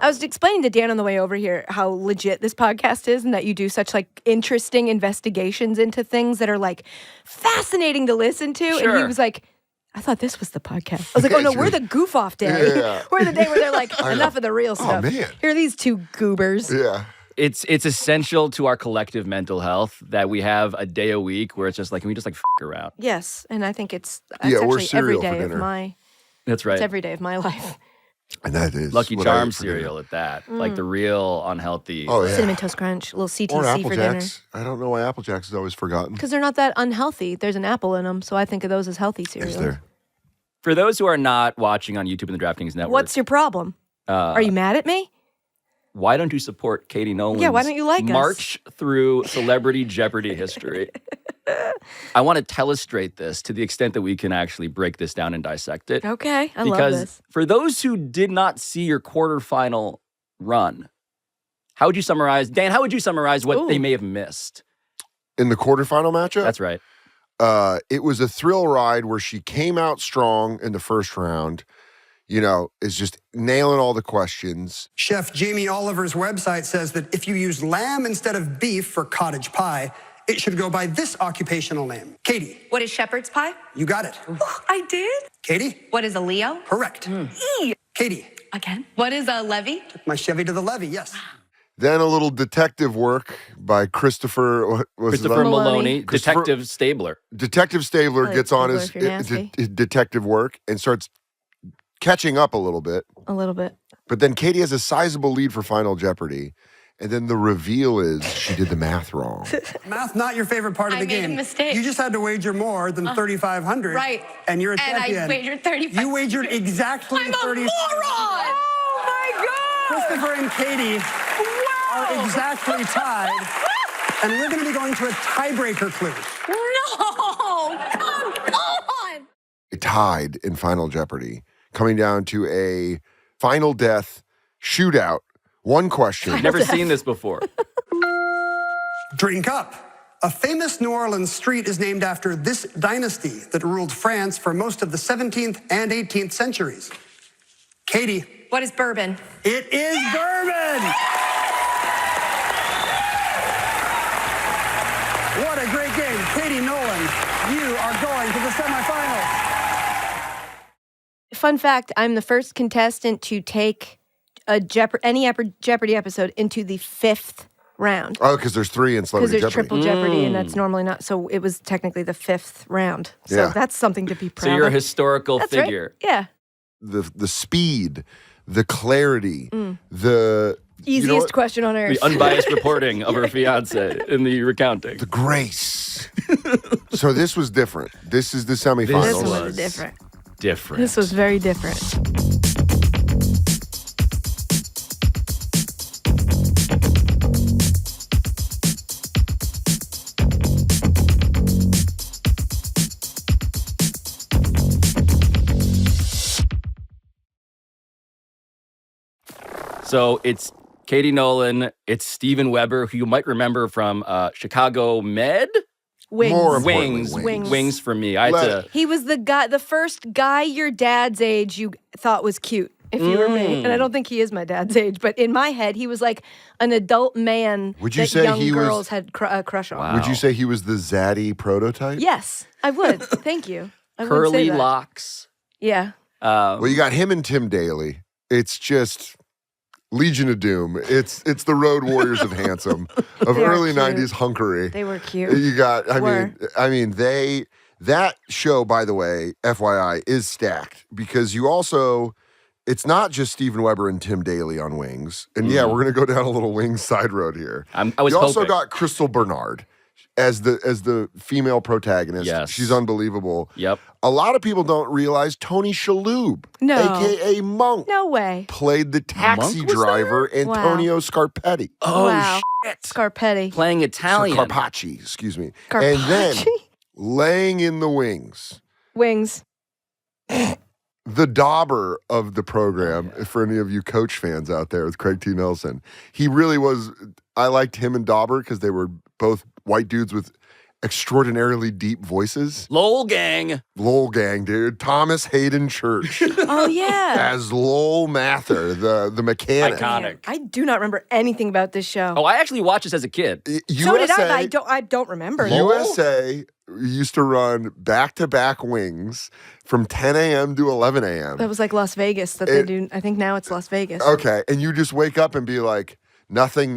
I was explaining to Dan on the way over here how legit this podcast is and that you do such like interesting investigations into things that are like fascinating to listen to. Sure. And he was like, I thought this was the podcast. I was like, oh no, we're the goof off day. Yeah. We're the day where they're like, enough of the real stuff. Man. Here are these two goobers. Yeah. It's essential to our collective mental health that we have a day a week where it's just like, can we just like f*** around? Yes. And I think it's Yeah, we're actually every cereal for day of dinner. my That's right. it's every day of my life. And that is Lucky what I Charm eat for dinner. cereal at that. Like the real unhealthy. Oh, yeah. Cinnamon Toast Crunch, a little Or CTC Apple for dinner. Jacks. I don't know why Apple Jacks is always forgotten. Because they're not that unhealthy. There's an apple in them, so I think of those as healthy cereals. Is there? For those who are not watching on YouTube and the DraftKings Network, What's your problem? Are you mad at me? why don't you support Katie Nolan's why don't you like us? march through celebrity Jeopardy history? I want to telestrate this to the extent that we can actually break this down and dissect it. Okay, I love Because this. for those who did not see your quarterfinal run, how would you summarize, Dan, how would you summarize what they may have missed? In the quarterfinal matchup? That's right. It was a thrill ride where she came out strong in the first round, you know, is just nailing all the questions. Chef Jamie Oliver's website says that if you use lamb instead of beef for cottage pie, it should go by this occupational name. Katie. What is shepherd's pie? You got it. I did. Katie. What is a Leo? Correct. Katie. Again. What is a Levy? My Chevy to the levee, yes. Then a little detective work by Christopher Maloney, Christopher- Detective Stabler. Detective Stabler like gets on Stabler his if you're nasty. detective work and starts catching up a little bit. A little bit. But then Katie has a sizable lead for Final Jeopardy. And then the reveal is she did the math wrong. Math, not your favorite part of I the made a game. mistake. You just had to wager more than 3,500. Right. And you're a And champion. I wagered 35. You wagered exactly I'm a 30. moron! Oh my God! Christopher and Katie are exactly tied. And we're going to be going to a tiebreaker clue. No! Come on! Tied in Final Jeopardy, coming down to a final death shootout. One question. Never seen this before. Drink up. A famous New Orleans street is named after this dynasty that ruled France for most of the 17th and 18th centuries. Katie. What is bourbon? It is bourbon! What a great game. Katie Nolan, you are going to the semifinals. Fun fact, I'm the first contestant to take a Jeopardy episode into the 5th round. Oh, because there's 3 in Because Celebrity there's Jeopardy. triple Jeopardy, and that's normally not. So it was technically the 5th round. So Yeah. that's something to be proud So you're a of. historical That's figure. Right. Yeah. The speed, the clarity, the Easiest you know what? question on earth. The unbiased reporting of her fiance in the recounting. The grace. So this was different. This is the This semifinals. was different. Different. This was very different. So it's Katie Nolan, it's Steven Weber, who you might remember from Chicago Med? Wings. More importantly, Wings. Wings. For me. I had to, He was the first guy your dad's age you thought was cute, if you were me. And I don't think he is my dad's age, but in my head, he was like an adult man Would you that say young he was- girls had a crush on. Wow. Would you say he was the zaddy prototype? Yes, I would. Thank you. I would say curly that. locks. Yeah. Well, you got him and Tim Daly. It's just Legion of Doom. It's the Road Warriors of handsome, of They are early cute. 90s hunkery. They were cute. You got, Were. that show, by the way, FYI, is stacked because you also, it's not just Steven Weber and Tim Daly on Wings. And yeah, we're going to go down a little Wings side road here. I was You also hoping. got Crystal Bernard as the female protagonist. Yes. She's unbelievable. Yep. A lot of people don't realize Tony Shalhoub, No. a.k.a. Monk, No way. played the taxi Monk was driver there? Antonio Scarpetti. Oh, wow. shit. Scarpetti. Playing Italian. Carpacci, excuse me. And then Carpacci? laying in the wings, Wings. the dauber of the program, for any of you Coach fans out there with Craig T. Nelson. He really was, I liked him and Dauber because they were both white dudes with extraordinarily deep voices. Lowell Gang. Lowell Gang, dude. Thomas Hayden Church Oh yeah. as Lowell Mather, the mechanic. Iconic. I do not remember anything about this show. Oh, I actually watched this as a kid. So did I, but I don't remember. USA used to run back-to-back wings from 10 a.m. to 11 a.m. That was like Las Vegas that they do. I think now it's Las Vegas. Okay, and you just wake up and be like, nothing,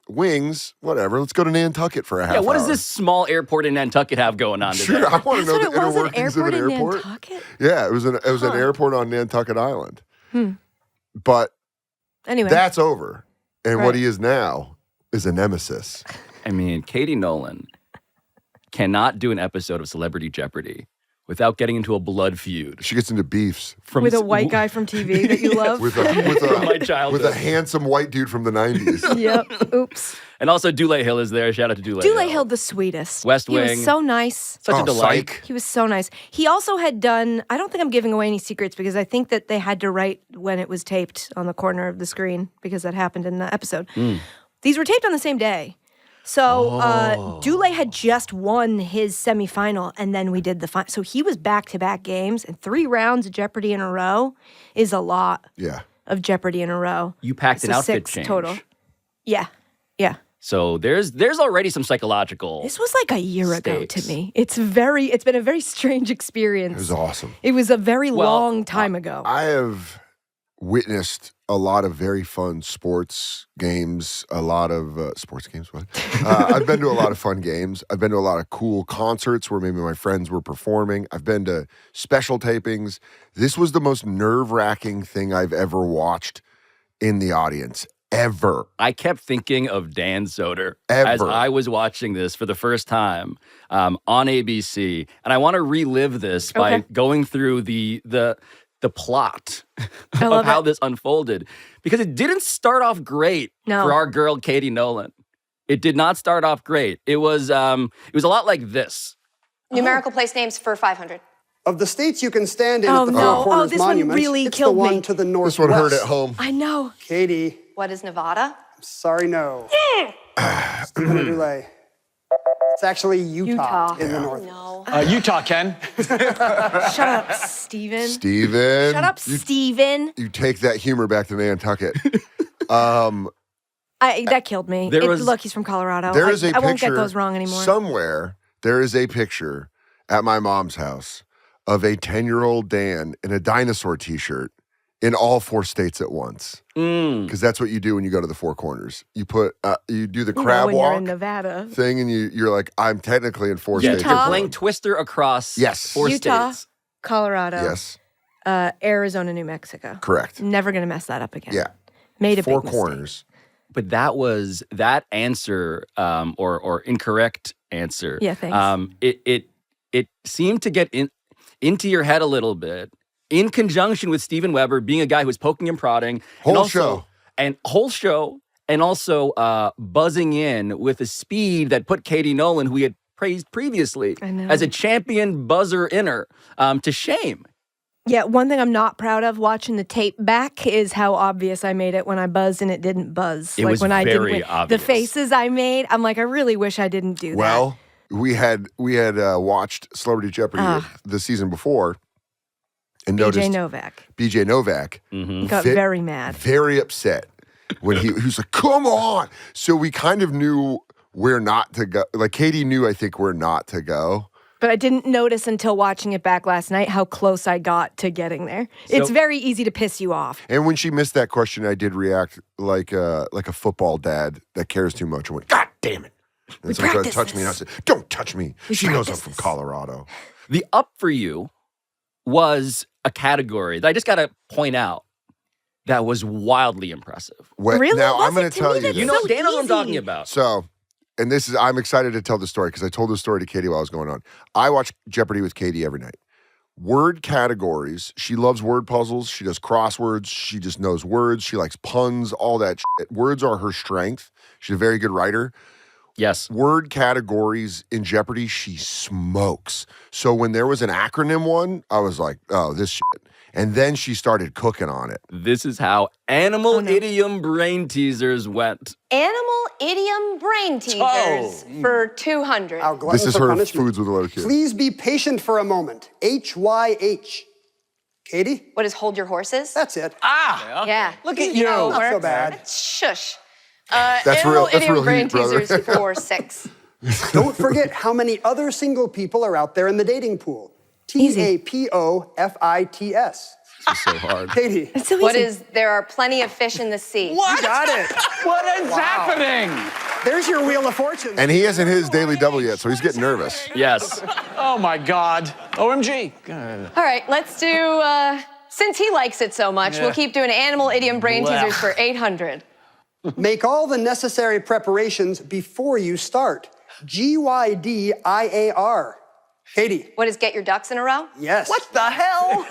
wings, whatever. Let's go to Nantucket for a half hour. Yeah, what does this small airport in Nantucket have going on today? Sure, I want to That's know what the it was, inner an workings of airport an in airport. Nantucket? Yeah, it was an airport on Nantucket Island. But Anyway. that's over. And what Right. he is now is a nemesis. I mean, Katie Nolan cannot do an episode of Celebrity Jeopardy without getting into a blood feud. She gets into beefs With a white guy from TV that you love. with from my a childhood. handsome white dude from the 90s. Yep. Oops. And also Dule Hill is there. Shout out to Dule Dule Hill. Hill, the sweetest. West He Wing. was so nice. Such a delight. Psych. He was so nice. He also had done, I don't think I'm giving away any secrets because I think that they had to write when it was taped on the corner of the screen because that happened in the episode. These were taped on the same day. So Dule had just won his semifinal and then we did the final. So he was back-to-back games and 3 rounds of Jeopardy in a row is a lot Yeah. of Jeopardy in a row. You packed an So outfit 6 change. total. Yeah. Yeah. So there's already some psychological. This was like a year ago Stakes. to me. It's been a very strange experience. It was awesome. It was a very Well, long time ago. I have witnessed a lot of very fun sports games, a lot of sports games. What? I've been to a lot of fun games. I've been to a lot of cool concerts where maybe my friends were performing. I've been to special tapings. This was the most nerve-wracking thing I've ever watched in the audience, ever. I kept thinking of Dan Soder Ever. as I was watching this for the first time on ABC, and I want to relive this by Okay. going through the plot I of love how it. this unfolded because it didn't start off great No. for our girl Katie Nolan. It did not start off great. It was a lot like this. Numerical place names for 500. Of the states you can stand in Oh, at the no. Four Oh, Corners this one Monument, really it's killed the one me. to the This northwest. one hurt at home. I know. Katie, What is Nevada? sorry, no. Stephen Dule. It's actually Utah, Utah. in the north. No. Utah, Ken. Shut up, Steven. Steven. Shut up, Steven. You take that humor back to Nantucket. That killed me. There was- Look, he's from Colorado. There is a I picture. won't get those wrong anymore. Somewhere, there is a picture at my mom's house of a 10-year-old Dan in a dinosaur t-shirt in all 4 states at once. Because that's what you do when you go to the Four Corners. You put, you do the You know, crab when you're walk in Nevada. thing, and you're like, I'm technically in 4 Yeah, states. you're Utah. playing Twister across Yes. 4 Utah, states. Colorado, Yes, Arizona, New Mexico. correct. Never going to mess that up again. Yeah. Made a 4 big mistake. corners. But that answer or incorrect answer. Yeah, thanks. It seemed to get into your head a little bit in conjunction with Steven Weber being a guy who was poking and prodding. Whole And also buzzing in with a speed that put Katie Nolan, who we had praised previously I know. as a champion buzzer inner, to shame. Yeah, one thing I'm not proud of watching the tape back is how obvious I made it when I buzzed and it didn't buzz. It was when I very didn't obvious. The faces I made, I'm like, I really wish I didn't do that. Well, we had watched Celebrity Jeopardy the season before and BJ noticed Novak BJ Novak got Ve- very mad. very upset when he was like, come on. So we kind of knew where not to go. Like Katie knew, I think, where not to go. But I didn't notice until watching it back last night how close I got to getting there. It's very easy to piss you off. And when she missed that question, I did react like a football dad that cares too much. I went, God damn it. And so she tried to practice touch me, and I this. said, don't touch me. She knows I'm practice from this. Colorado. The up for you was a category that I just got to point out that was wildly impressive. Really? Now, Was I'm going it? to To tell me, you that's this. You know, so Dan knows what I'm talking easy. about. So, and I'm excited to tell the story because I told the story to Katie while I was going on. I watch Jeopardy with Katie every night. Word categories. She loves word puzzles. She does crosswords. She just knows words. She likes puns, all that shit. Words are her strength. She's a very good writer. Yes. Word categories in Jeopardy, she smokes. So when there was an acronym one, I was like, oh, this shit. And then she started cooking on it. This is how animal idiom brain teasers went. Animal idiom brain teasers for 200. Our glutton This is for her punishment. foods with a letter Q. Please be patient for a moment. HYH. Katie? What is hold your horses? That's it. Yeah. Look at you. Not so bad. Shush. That's Animal real. That's idiom real brain heat, brother. teasers for 6. Don't forget how many other single people are out there in the dating pool. TAPOFITS. This is so hard. Katie. It's so What easy. is there are plenty of fish in the sea? What? Got it. What is happening? There's your Wheel of Fortune. And he hasn't hit his daily double yet, so he's getting nervous. Yes. Oh my God. OMG. Good. All right, let's do, since he likes it so much, we'll keep doing animal idiom brain Blech. teasers for 800. Make all the necessary preparations before you start. GYDIAR. Katie. What is get your ducks in a row? Yes. What the hell?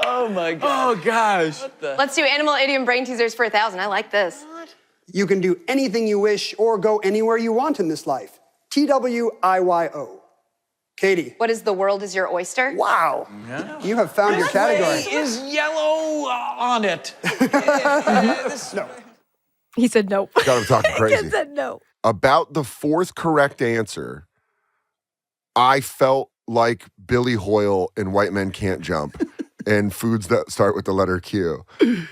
Oh my God. Oh gosh. Let's do animal idiom brain teasers for 1,000. I like this. You can do anything you wish or go anywhere you want in this life. TWIYO. Katie. What is the world is your oyster? Wow. You have found your category. Is yellow on it? No. He said no. Got him talking He crazy. said no. About the fourth correct answer, I felt like Billy Hoyle in White Men Can't Jump and foods that start with the letter Q.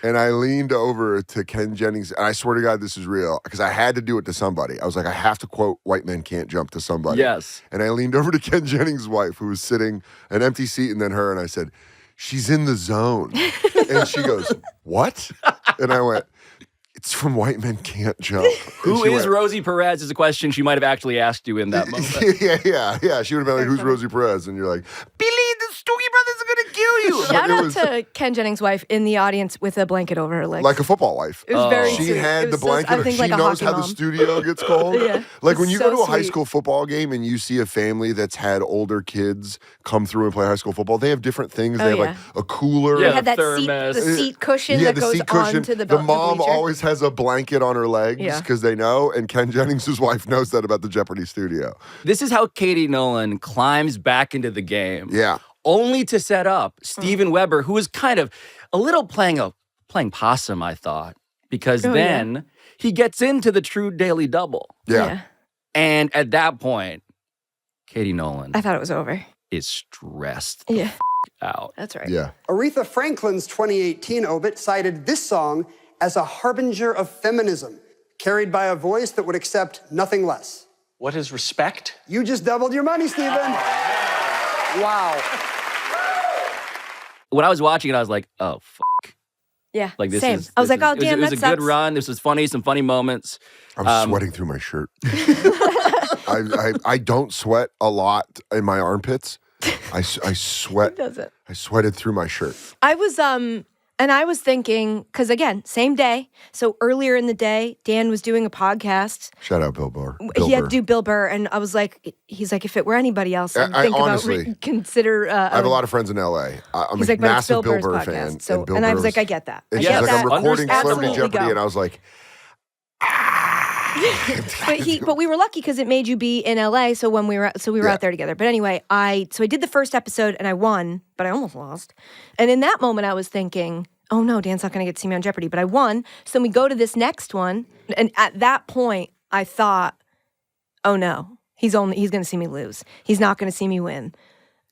And I leaned over to Ken Jennings, and I swear to God, this is real, because I had to do it to somebody. I was like, I have to quote White Men Can't Jump to somebody. Yes. And I leaned over to Ken Jennings' wife, who was sitting an empty seat, and then her, and I said, she's in the zone. And she goes, what? And I went, it's from White Men Can't Jump. Who is Rosie Perez is a question she might have actually asked you in that moment. Yeah. She would have been like, who's Rosie Perez? And you're like, Billy, the Stoogie Brothers are going to kill you. Shout It out was to Ken Jennings' wife in the audience with a blanket over her legs. like a football wife. It was very She sweet. had It the was so- blanket. I think She like a knows hockey how the mom. studio gets called. Yeah. Like It's when you so go to a high sweet. school football game and you see a family that's had older kids come through and play high school football, they have different things. They have like a cooler. Yeah, They had that seat, thermos. the seat cushion Yeah, that the goes seat cushion. onto the The mom bleacher. always has a blanket on her legs Yeah. because they know, and Ken Jennings' wife knows that about the Jeopardy studio. This is how Katie Nolan climbs back into the game. Yeah. Only to set up Steven Weber, who was kind of a little playing possum, I thought, because then he gets into the true daily double. Yeah. And at that point, Katie Nolan I thought it was over. is stressed Yeah. out. That's right. Yeah. Aretha Franklin's 2018 obit cited this song as a harbinger of feminism, carried by a voice that would accept nothing less. What is respect? You just doubled your money, Stephen. Wow. When I was watching it, I was like, oh, Yeah. like this Same. is. I was this like, oh, is- damn, it was that a good sucks. run. This was funny, some funny moments. I'm sweating through my shirt. I don't sweat a lot in my armpits. I sweat. Does it? I sweated through my shirt. I was and I was thinking, because again, same day. So earlier in the day, Dan was doing a podcast. Shout out Bill Burr. He had to do Bill Burr, and I was like, he's like, if it were anybody else, I'd think honestly, about consider. I have a lot of friends in LA. I'm He's a like, but it's massive Bill Bill Burr Burr's fan. podcast. So, Bill and I Burr was like, I get that. I And get she's like, that. I'm recording Celebrity Absolutely Jeopardy, go. and I was like, but we were lucky because it made you be in LA. So when we were out there together. But anyway, I did the first episode and I won, but I almost lost. And in that moment, I was thinking, oh no, Dan's not going to get to see me on Jeopardy, but I won. So then we go to this next one, and at that point, I thought, oh no, he's going to see me lose. He's not going to see me win.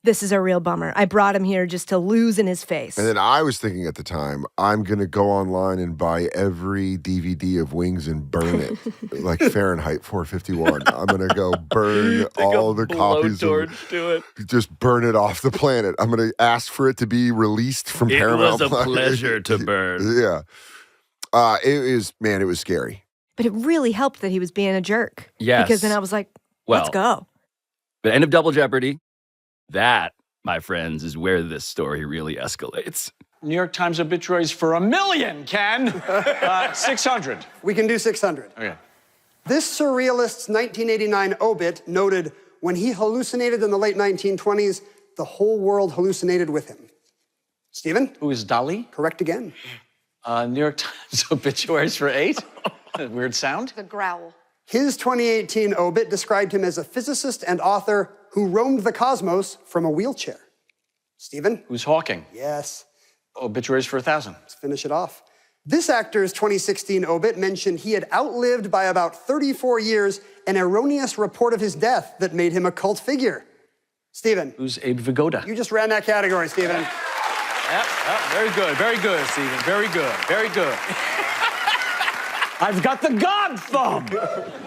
This is a real bummer. I brought him here just to lose in his face. and then I was thinking at the time, I'm going to go online and buy every DVD of Wings and burn it, like Fahrenheit 451. I'm going to go burn all the copies of to it. just burn it off the planet. I'm going to ask for it to be released from Paramount. It was a Plus. pleasure to burn. Yeah. It was scary. But it really helped that he was being a jerk. Yes. Because then I was like, let's go. The end of Double Jeopardy, that, my friends, is where this story really escalates. New York Times obituaries for 1 million, Ken. 600. We can do 600. Okay. This surrealist's 1989 obit noted when he hallucinated in the late 1920s, the whole world hallucinated with him. Stephen? Who is Dali? Correct again. New York Times obituaries for 8. Weird sound. The growl. His 2018 obit described him as a physicist and author who roamed the cosmos from a wheelchair. Stephen? Who's hawking? Yes. Obituaries for 1,000. Let's finish it off. This actor's 2016 obit mentioned he had outlived by about 34 years an erroneous report of his death that made him a cult figure. Stephen. Who's Abe Vigoda? You just ran that category, Stephen. Yep, very good, Stephen. Very good. I've got the God thumb.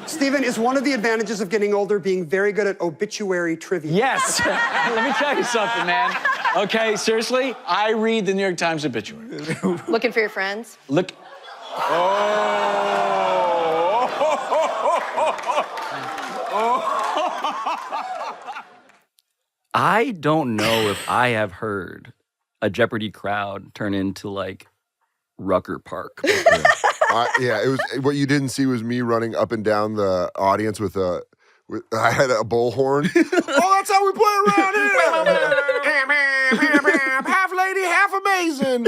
Stephen, is one of the advantages of getting older being very good at obituary trivia? Yes. Let me tell you something, man. Okay, seriously, I read the New York Times obituary. Looking for your friends? Look. I don't know if I have heard a Jeopardy crowd turn into like Rucker Park. Yeah, it was what you didn't see was me running up and down the audience with I had a bullhorn. Oh, that's how we play around here. Half lady, half amazing.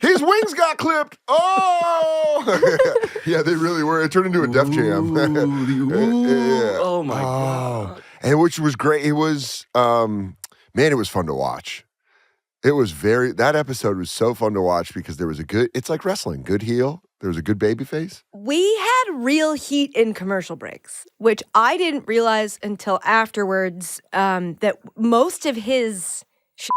His wings got clipped. Oh, yeah, they really were. It turned into a Def Jam. Yeah. Oh my God. And which was great. It was, man, it was fun to watch. It was that episode was so fun to watch because there was it's like wrestling, good heel. There was a good baby face. We had real heat in commercial breaks, which I didn't realize until afterwards, that most of his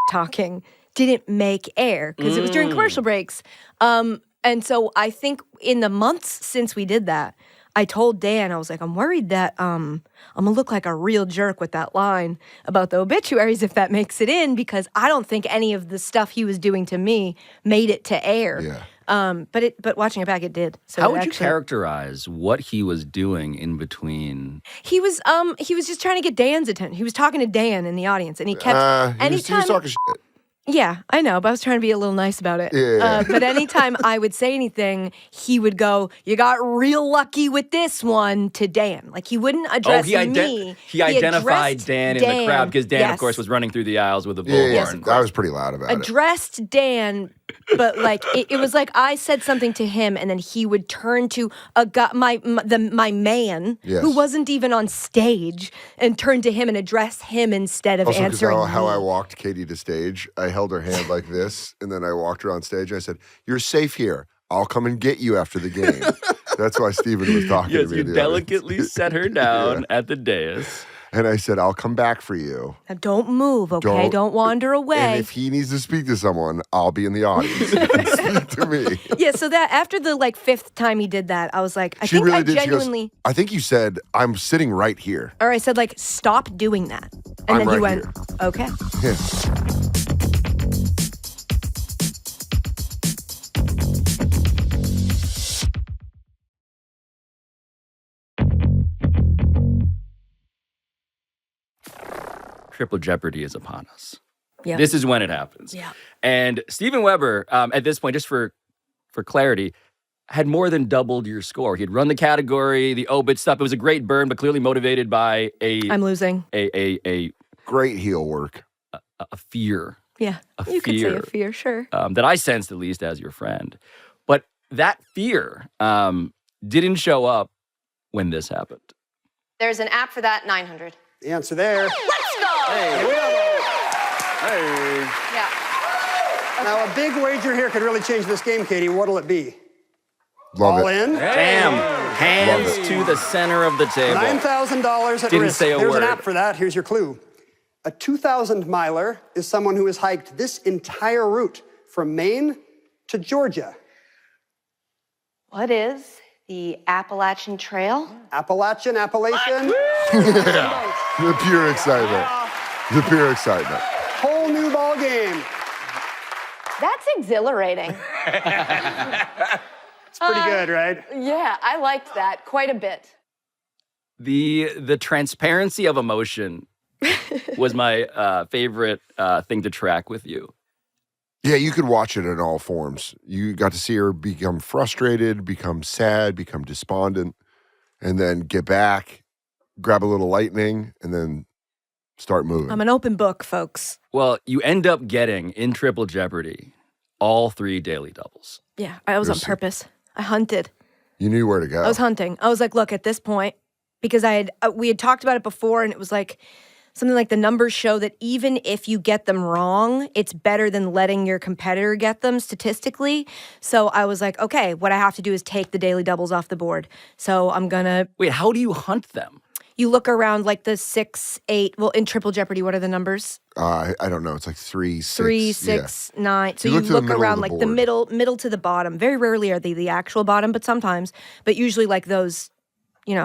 talking didn't make air because it was during commercial breaks. And so I think in the months since we did that, I told Dan, I was like, I'm worried that I'm going to look like a real jerk with that line about the obituaries if that makes it in, because I don't think any of the stuff he was doing to me made it to air. Yeah. But watching it back, it did. So How would you characterize what he was doing in between? He was just trying to get Dan's attention. He was talking to Dan in the audience, and he kept he was talking shit. Yeah, I know, but I was trying to be a little nice about it. Yeah. But anytime I would say anything, he would go, "You got real lucky with this one," to Dan. Like he wouldn't address me. He identified addressed Dan in the crowd because Dan, yes. of course, was running through the aisles with a bullhorn. Yes, I was pretty loud about it. Addressed Dan, but like it was like I said something to him, and then he would turn to a guy, my man, Yes. who wasn't even on stage, and turn to him and address him instead of Also, answering because how me. I walked Katie to stage, I held her hand like this, and then I walked her on stage. I said, "You're safe here. I'll come and get you after the game." That's why Steven was talking to Yes, me. you in the delicately audience. set her down at the dais. And I said, "I'll come back for you. Now, don't move, okay? Don't wander away. And if he needs to speak to someone, I'll be in the audience. He can speak to me." Yeah, so that after the like fifth time he did that, I was like, I She think really I did. genuinely, She goes, "I think you said I'm sitting right here." or I said like, stop doing that, and I'm then he right went, okay. Yeah. Triple Jeopardy is upon us. Yeah. This is when it happens. Yeah. And Steven Weber, at this point, just for clarity, had more than doubled your score. He'd run the category, the obit stuff. It was a great burn, but clearly motivated by I'm losing. a Great heel work. fear. Yeah, A you could say fear. a fear, sure. That I sensed, at least, as your friend. But that fear didn't show up when this happened. There's an app for that, 900. The answer there. Let's go! Hey. Yeah. Now, a big wager here could really change this game, Katie. What'll it be? Love All it. in? Damn. Hands Love it. to the center of the table. $9,000 at Didn't risk. say a There's word. an app for that. Here's your clue. A 2,000 miler is someone who has hiked this entire route from Maine to Georgia. What is the Appalachian Trail? Appalachian. The pure excitement. The pure excitement. Whole new ball game. That's exhilarating. It's pretty good, right? Yeah, I liked that quite a bit. The transparency of emotion was my favorite thing to track with you. Yeah, you could watch it in all forms. You got to see her become frustrated, become sad, become despondent, and then get back, grab a little lightning, and then start moving. I'm an open book, folks. Well, you end up getting, in Triple Jeopardy, all 3 daily doubles. Yeah, I was on Listen. purpose. I hunted. You knew where to go. I was hunting. I was like, look, at this point, because we had talked about it before, and it was like, something like the numbers show that even if you get them wrong, it's better than letting your competitor get them statistically. So I was like, okay, what I have to do is take the daily doubles off the board. So I'm gonna. Wait, how do you hunt them? You look around like the 6, 8. Well, in Triple Jeopardy, what are the numbers? I don't know. It's like 3, 6. 3, 6, 9. So You you look to the look middle of around the like the board. middle to the bottom. Very rarely are they the actual bottom, but sometimes. But usually like those,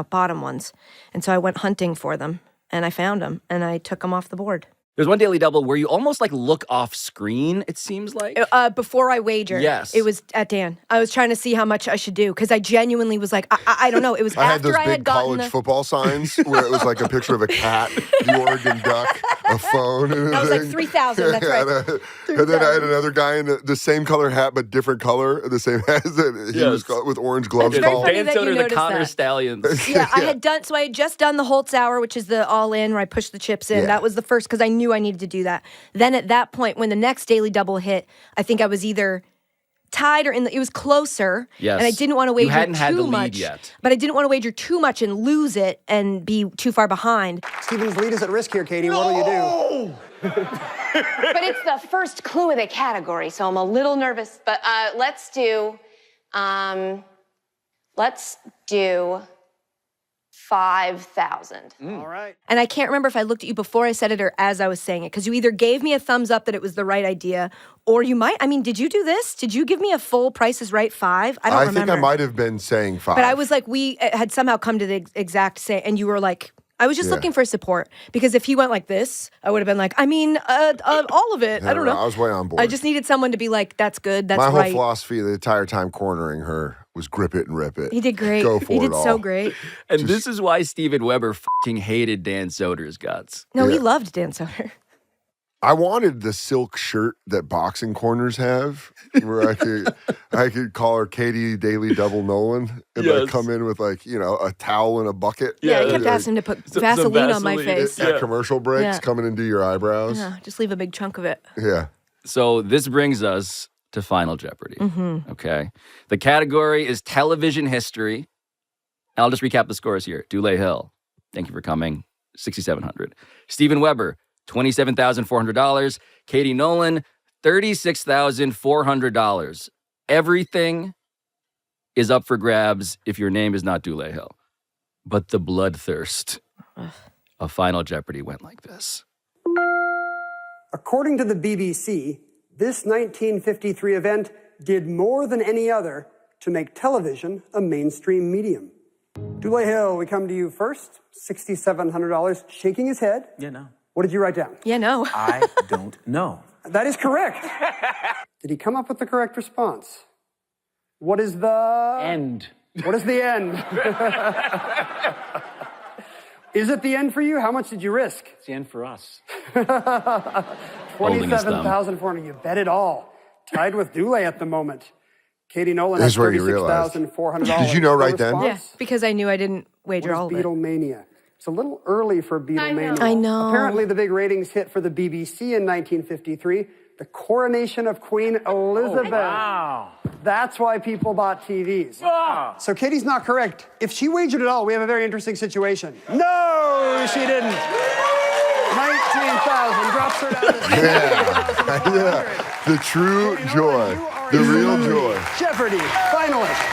bottom ones. And so I went hunting for them. And I found them, and I took them off the board. There's one daily double where you almost like look off screen, it seems like. Before I wagered, Yes. it was at Dan. I was trying to see how much I should do because I genuinely was like, I don't know. It was I had after those I had big gotten college football signs where it was like a picture of a cat, the Oregon Duck, a phone, and I was like everything. 3,000. That's right. And then I had another guy in the same color hat but different color, the same hat. He was with orange gloves. It's very on. funny Dan that you Soder, the noticed Connor that. Stallions. Yeah, I had done. So I had just done the Holtz hour, which is the all in where I push the chips in. Yeah. That was the first because I knew I needed to do that. Then at that point, when the next daily double hit, I think I was either tied or it was closer. Yes. And I didn't want to wager hadn't too had the lead much. yet. But I didn't want to wager too much and lose it and be too far behind. Stephen's lead is at risk here, Katie. What will you do? But it's the first clue of the category, so I'm a little nervous. But let's do 5,000. All right. And I can't remember if I looked at you before I said it or as I was saying it, because you either gave me a thumbs up that it was the right idea, or you might. I mean, did you do this? Did you give me a full Price is Right 5? I don't remember. think I might have been saying 5. But I was like, we had somehow come to the exact same, and you were like, I was just looking for support because if he went like this, I would have been like, I mean, all of it. I don't know. I was way on board. I just needed someone to be like, that's good, that's My whole right. philosophy the entire time cornering her was grip it and rip it. He did great. Go for He it did so all. great. And this is why Steven Weber fucking hated Dan Soder's guts. No, he Yeah. loved Dan Soder. I wanted the silk shirt that boxing corners have, where I could call her Katie Daily Double Nolan, and like Yes. come in with like a towel and a bucket. Yeah, he Yeah, kept like, asking him to put some Vaseline on my Vaseline. face. at commercial breaks, Yeah. coming into your eyebrows. Yeah, just leave a big chunk of it. Yeah. So this brings us to Final Jeopardy. Okay. The category is television history. I'll just recap the scores here. Dule Hill, thank you for coming, $6,700. Steven Weber, $27,400. Katie Nolan, $36,400. Everything is up for grabs if your name is not Dule Hill. But the bloodthirst of Final Jeopardy went like this. According to the BBC, this 1953 event did more than any other to make television a mainstream medium. Dule Hill, we come to you first. $6,700. Shaking his head. Yeah, no. What did you write down? Yeah, no. I don't know. That is correct. Did he come up with the correct response? What is the End. What is the end? Is it the end for you? How much did you risk? It's the end for us. Holding his thumb. $27,400. You bet it all. Tied with Dule at the moment. Katie Nolan This has is where you realized. $36,400. Did you know right then? Yeah, because I knew I didn't wager all What of is it. Beatlemania? It's a little early for Beatlemania. I know. Apparently, the big ratings hit for the BBC in 1953, the coronation of Queen Elizabeth. Wow. That's why people bought TVs. Ah. So Katie's not correct. If she wagered at all, we have a very interesting situation. No, she didn't. 19,000 drops her down to Yeah. The true joy. The real joy. Jeopardy finalist.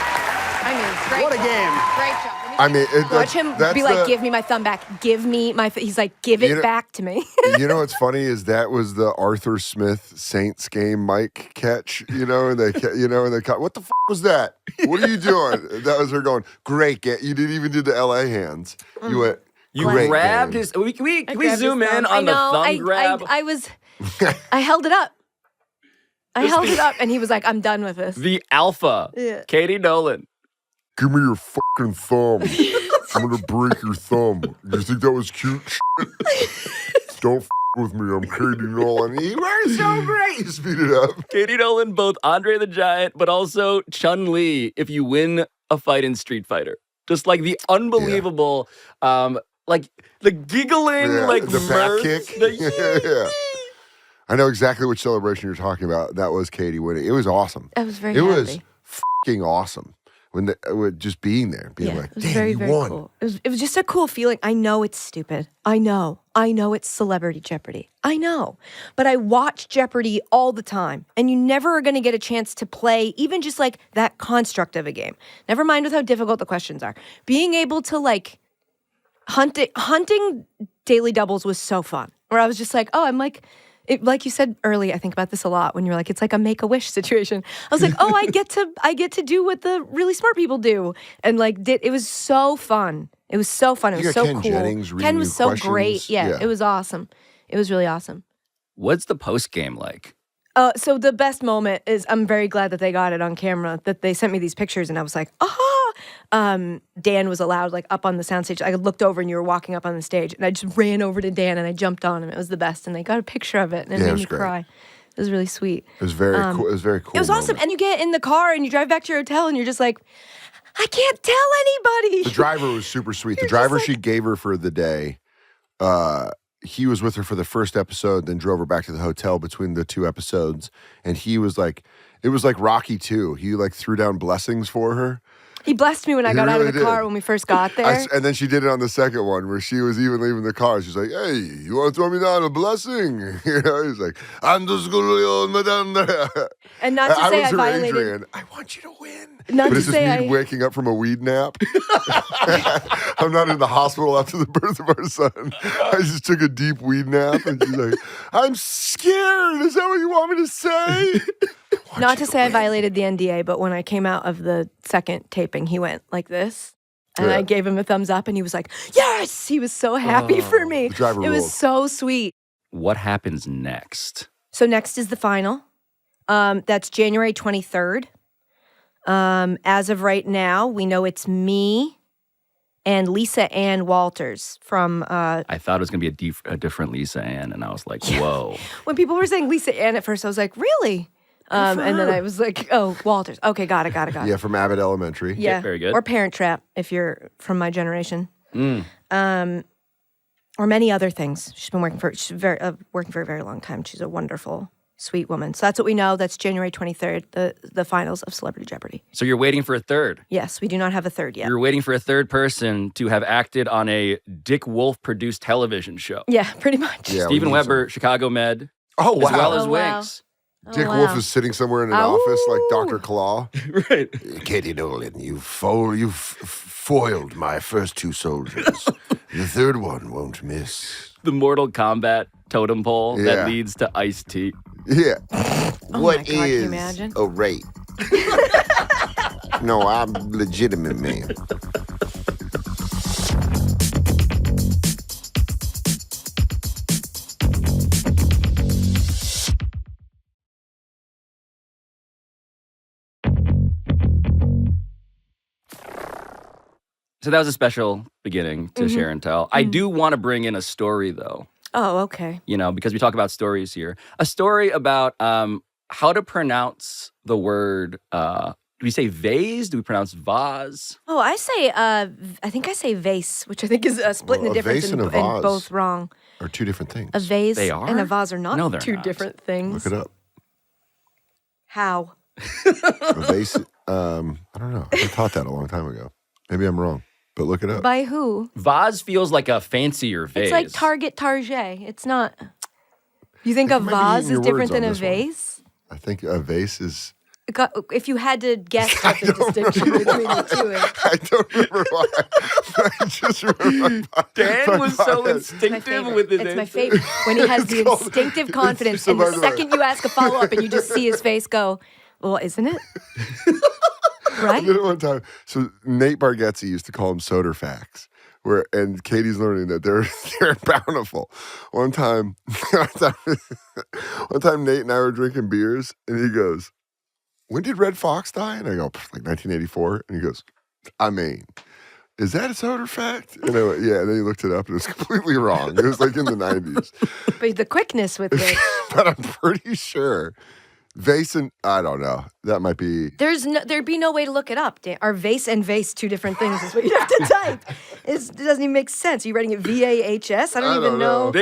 I mean, great What a job. game. Great job. I mean, Watch him be like, give me my thumb back. Give me my... He's like, give it back to me. You know what's funny is that was the Arthur Smith Saints game mic catch, and they caught, what the f*** was that? What are you doing? That was her going, great, you didn't even do the LA hands. You went, You great grabbed game. his... Can we I grabbed zoom his in thumb. on the I know, thumb grab? I was... I held it up. I held it up, and he was like, I'm done with this. The alpha, Yeah. Katie Nolan. Give me your fucking thumb. I'm gonna break your thumb. You think that was cute? Don't f with me. I'm Katie Nolan. You are so great. You speed it up. Katie Nolan, both Andre the Giant, but also Chun-Li if you win a fight in Street Fighter. Just like the unbelievable, like the giggling, Yeah, like the back mirth, kick. the- Yeah. I know exactly which celebration you're talking about. That was Katie winning. It was awesome. I was very It happy. was fucking awesome. with just being there, being like, it was damn, very, you very won. cool. It was just a cool feeling. I know it's stupid. I know it's Celebrity Jeopardy. I know. But I watch Jeopardy all the time. And you never are going to get a chance to play even just like that construct of a game. Never mind with how difficult the questions are. Being able to like hunting daily doubles was so fun. Where I was just like, oh, I'm like... like you said early, I think about this a lot when you're like, it's like a Make-A-Wish situation. I was like, oh, I get to do what the really smart people do, and like it was so fun. It was so fun. It was so Ken cool. Jennings Ken was so questions. great. Yeah, it was awesome. It was really awesome. What's the post game like? So the best moment is I'm very glad that they got it on camera. That they sent me these pictures, and I was like, aha! Dan was allowed like up on the soundstage. I looked over, and you were walking up on the stage, and I just ran over to Dan and I jumped on him. It was the best, and they got a picture of it, and it made me cry. It was really sweet. It was very cool. It was very cool. It was awesome, and you get in the car and you drive back to your hotel, and you're just like, I can't tell anybody. The driver was super sweet. The driver she gave her for the day, he was with her for the first episode, then drove her back to the hotel between the 2 episodes. And he was like, it was like Rocky 2. He like threw down blessings for her. He blessed me when I got out really of the car did. when we first got there. And then she did it on the second one where she was even leaving the car. She's like, hey, you want to throw me down a blessing? You know, he's like, I'm just going to madame. And not to say I was her violated. Adrian. I want you to win. Not But to it's just say me waking up from a weed nap. I'm not in the hospital after the birth of our son. I just took a deep weed nap, and she's like, I'm scared. Is that what you want me to say? Not to say I violated the NDA, but when I came out of the second taping, he went like this. And I gave him a thumbs up, and he was like, yes! He was so happy for me. The driver It was ruled. so sweet. What happens next? So next is the final. That's January 23rd. As of right now, we know it's me and Lisa Ann Walters from... I thought it was going to be a different Lisa Ann, and I was like, whoa. When people were saying Lisa Ann at first, I was like, really? And then I was like, oh, Walters. Okay, got it. Yeah, from Abbott Elementary. Yeah, very good. Or Parent Trap, if you're from my generation. Or many other things. She's been working for a very long time. She's a wonderful, sweet woman. So that's what we know. That's January 23rd, the finals of Celebrity Jeopardy. So you're waiting for a third. Yes, we do not have a third yet. You're waiting for a third person to have acted on a Dick Wolf-produced television show. Yeah, pretty much. Yeah, Stephen we need Weber, Chicago Med, Oh, wow. as well as Oh, wow. Wings. Dick wow. Wolf is sitting somewhere in an office like Dr. Claw. Right. Katie Nolan, you've foiled my first 2 soldiers. The third one won't miss. The Mortal Kombat totem pole Yeah. that leads to iced tea. Yeah. Oh my God, can you imagine? a rape? No, I'm legitimate, man. So that was a special beginning to share and tell. I do want to bring in a story, though, Oh, okay. you know, because we talk about stories here. A story about how to pronounce the word, do we say vase? Do we pronounce vase? Oh, I say, I think I say vase, which I think is splitting Well, the a difference vase in and a vase. both wrong. Are 2 different things. A vase They are? and a vase are not No, they're 2 not. different things. Look it up. How? A vase, I don't know. I taught that a long time ago. Maybe I'm wrong, but look it up. By who? Vase feels like a fancier vase. It's like Target Target. It's not. You think a You might be vase eating is your different words than on a this one. vase? I think a vase is... If you had to guess what the distinction between the 2 is. I don't remember why. I just remember Dan was so It's my instinctive favorite. with his It's my answer. favorite. When he has the called- instinctive confidence, so and by the the way- second you ask a follow-up and you just see his face go, well, isn't it? I Right? did it one time. So Nate Bargatze used to call them Soder facts. And Katie's learning that they're bountiful. One time Nate and I were drinking beers, and he goes, "When did Red Fox die?" And I go, "Like 1984." And he goes, "I mean, is that a Soder fact?" And I went, "Yeah." And then he looked it up, and it was completely wrong. It was like in the 90s. But the quickness with it. But I'm pretty sure vase and I don't know. That might be. There'd be no way to look it up. Dan. Are vase and vase 2 different things is what you have to type. It doesn't even make sense. Are you writing it VAHS? I don't even know.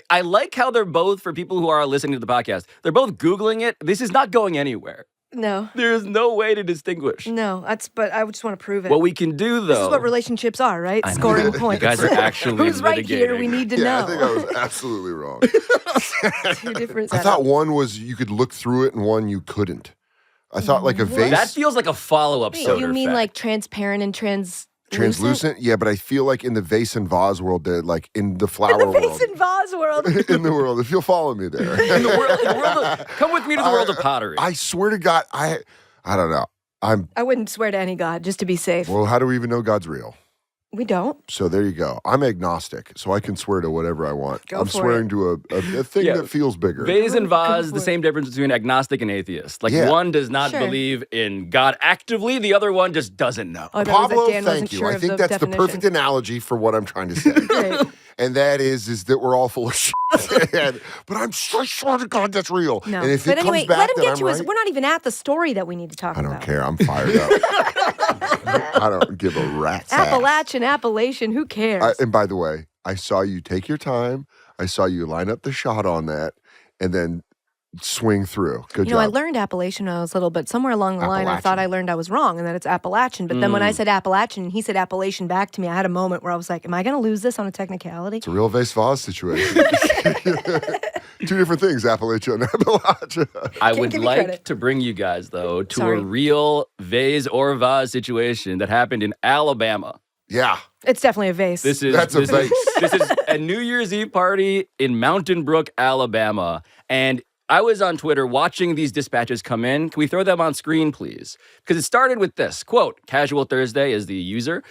I like how they're both, for people who are listening to the podcast, they're both Googling it. This is not going anywhere. No. There is no way to distinguish. No, but I just want to prove it. What we can do, though. This is what relationships are, right? I know. Scoring You points. guys are actually Who's right here? litigating. We need to Yeah, know. I think I was absolutely wrong. Two different I setups. thought one was you could look through it and one you couldn't. I thought like a vase. That feels like a follow-up Wait, Soder you mean fact. like transparent and translucent? Yeah, but I feel like in the vase and vase world, they're like in the flower In the world. vase and vase world. In the world, if you'll follow me there. In the world of, come with me to the world of pottery. I swear to God, I don't know. I wouldn't swear to any god just to be safe. Well, how do we even know God's real? We don't. So there you go. I'm agnostic, so I can swear to whatever I want. Go I'm for swearing it. to a thing Yeah. that feels bigger. Vase and Go vase, for the it. same difference between agnostic and atheist. Like Yeah. one does not Sure. believe in God actively, the other one just doesn't know. Oh, that was Pablo, that Dan thank wasn't you. sure I of think the that's definition. the perfect analogy for what I'm trying to say. Great. And that is that we're all full of shit. But I swear to God that's real. No. And if But it anyway, comes back let him that get I'm to his. right, We're not even at the story that we need to talk I about. don't care. I'm fired up. I don't give a rat's ass. Appalachian, who cares? And by the way, I saw you take your time. I saw you line up the shot on that and then swing through. Good you know, I job. learned Appalachian when I was little, but somewhere along the line, I thought Appalachian. I learned I was wrong and that it's Appalachian. But then when I said Appalachian and he said Appalachian back to me, I had a moment where I was like, am I going to lose this on a technicality? It's a real vase vase situation. Two different things, Appalachia and Appalachia. I would give me like credit. to bring you guys, though, to Sorry. a real vase or vase situation that happened in Alabama. Yeah. It's definitely a vase. This is That's a this vase. Is, this is a New Year's Eve party in Mountain Brook, Alabama. And I was on Twitter watching these dispatches come in. Can we throw them on screen, please? Because it started with this, quote, Casual Thursday is the user.